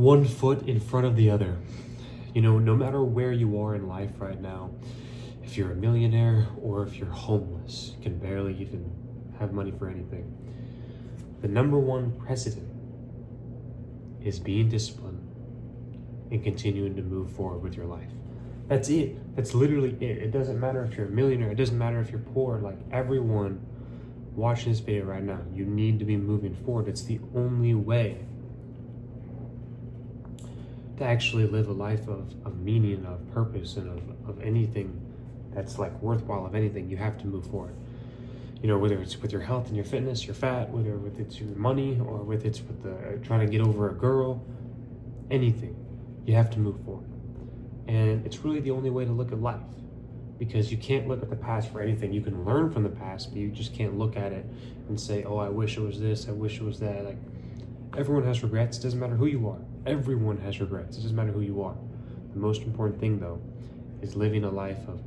one foot in front of the other. You know, no matter where you are in life right now, if you're a millionaire or if you're homeless, can barely even have money for anything, the number one precedent is being disciplined and continuing to move forward with your life. That's it. That's literally it. It doesn't matter if you're a millionaire. It doesn't matter if you're poor. Like everyone watching this video right now, you need to be moving forward. It's the only way to actually live a life of meaning, of purpose, and of anything that's like worthwhile. Of anything, you have to move forward. You know, whether it's with your health and your fitness, your fat, whether with it's your money, or with it's with the trying to get over a girl, anything, you have to move forward. And it's really the only way to look at life, because you can't look at the past for anything. You can learn from the past, but you just can't look at it and say, oh, I wish it was this, I wish it was that. Like, everyone has regrets. It doesn't matter who you are. Everyone has regrets. It doesn't matter who you are. The most important thing, though, is living a life of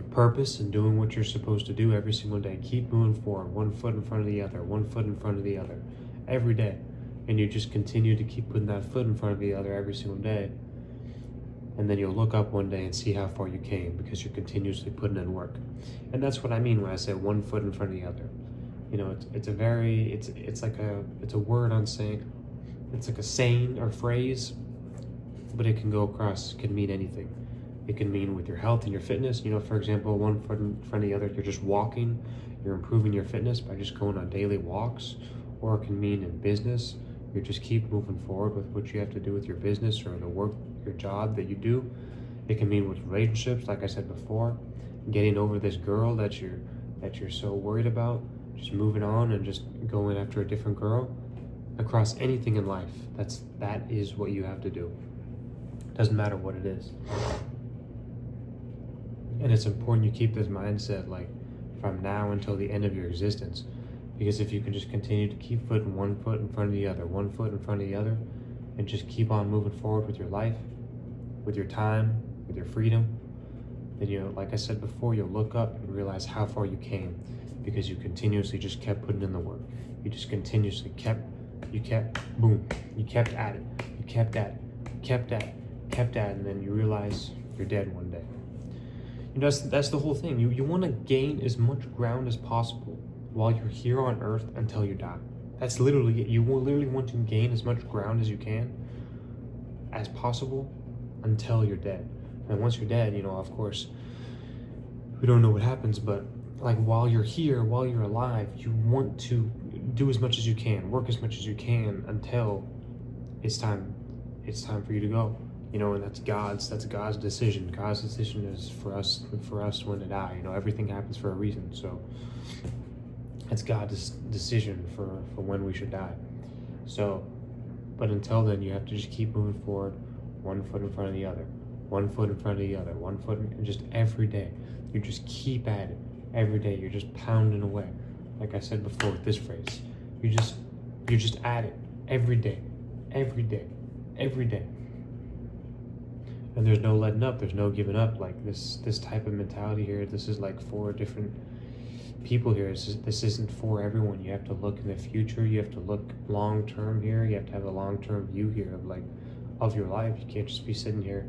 purpose and doing what you're supposed to do every single day. Keep moving forward, one foot in front of the other, one foot in front of the other, every day. And you just continue to keep putting that foot in front of the other every single day. And then you'll look up one day and see how far you came, because you're continuously putting in work. And that's what I mean when I say one foot in front of the other. You know, it's a word on saying, it's like a saying or phrase, but it can go across, it can mean anything. It can mean with your health and your fitness. You know, for example, one foot in front of the other, you're just walking, you're improving your fitness by just going on daily walks. Or it can mean in business, you just keep moving forward with what you have to do with your business or the work, your job that you do. It can mean with relationships, like I said before, getting over this girl that you're so worried about, just moving on and just going after a different girl. Across anything in life, that is what you have to do. Doesn't matter what it is. And it's important you keep this mindset like from now until the end of your existence. Because if you can just continue to keep putting one foot in front of the other, one foot in front of the other, and just keep on moving forward with your life, with your time, with your freedom, then, you know, like I said before, you'll look up and realize how far you came, because you continuously just kept putting in the work. You just continuously kept at it. You kept at it. You kept at it, and then you realize you're dead one day. You know, that's the whole thing. You want to gain as much ground as possible while you're here on earth until you die. That's literally it. You will literally want to gain as much ground as you can, as possible, until you're dead. And once you're dead, you know, of course, we don't know what happens, but like while you're here, while you're alive, you want to do as much as you can, work as much as you can until it's time for you to go. You know, and that's God's decision. God's decision is for us when to die. You know, everything happens for a reason. So it's God's decision for when we should die. So, but until then, you have to just keep moving forward, one foot in front of the other, one foot in front of the other, one foot, and just every day. You just keep at it. Every day, you're just pounding away. Like I said before with this phrase, you're just at it every day, every day, every day. And there's no letting up, there's no giving up. Like this type of mentality here, this is like for different people here. This isn't for everyone. You have to look in the future. You have to look long term here. You have to have a long term view here of your life. You can't just be sitting here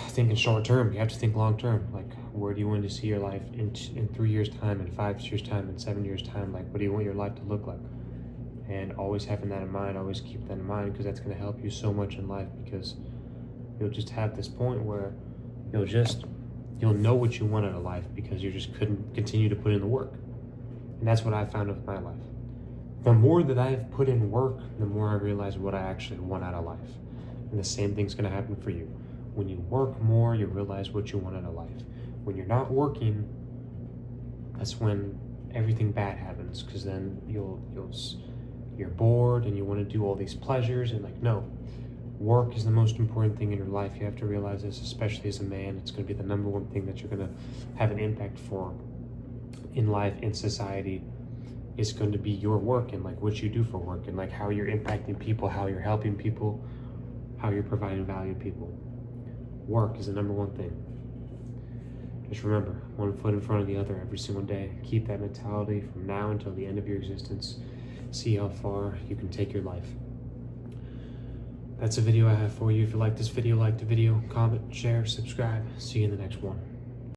thinking short term. You have to think long term. Like, where do you want to see your life in 3 years time, in 5 years time, in 7 years time? Like, what do you want your life to look like? And always having that in mind, always keep that in mind, because that's going to help you so much in life, because you'll just have this point where you'll know what you want out of life, because you just couldn't continue to put in the work. And that's what I found with my life. The more that I've put in work, the more I realize what I actually want out of life. And the same thing's going to happen for you. When you work more, you realize what you want out of life. When you're not working, that's when everything bad happens, because then you're bored and you want to do all these pleasures, and like, no. Work is the most important thing in your life. You have to realize this, especially as a man. It's going to be the number one thing that you're going to have an impact for in life, in society. Is going to be your work, and like what you do for work, and like how you're impacting people, how you're helping people, how you're providing value to people. Work is the number one thing. Just remember, one foot in front of the other every single day. Keep that mentality from now until the end of your existence. See how far you can take your life. That's a video I have for you. If you like this video, like the video, comment, share, subscribe. See you in the next one.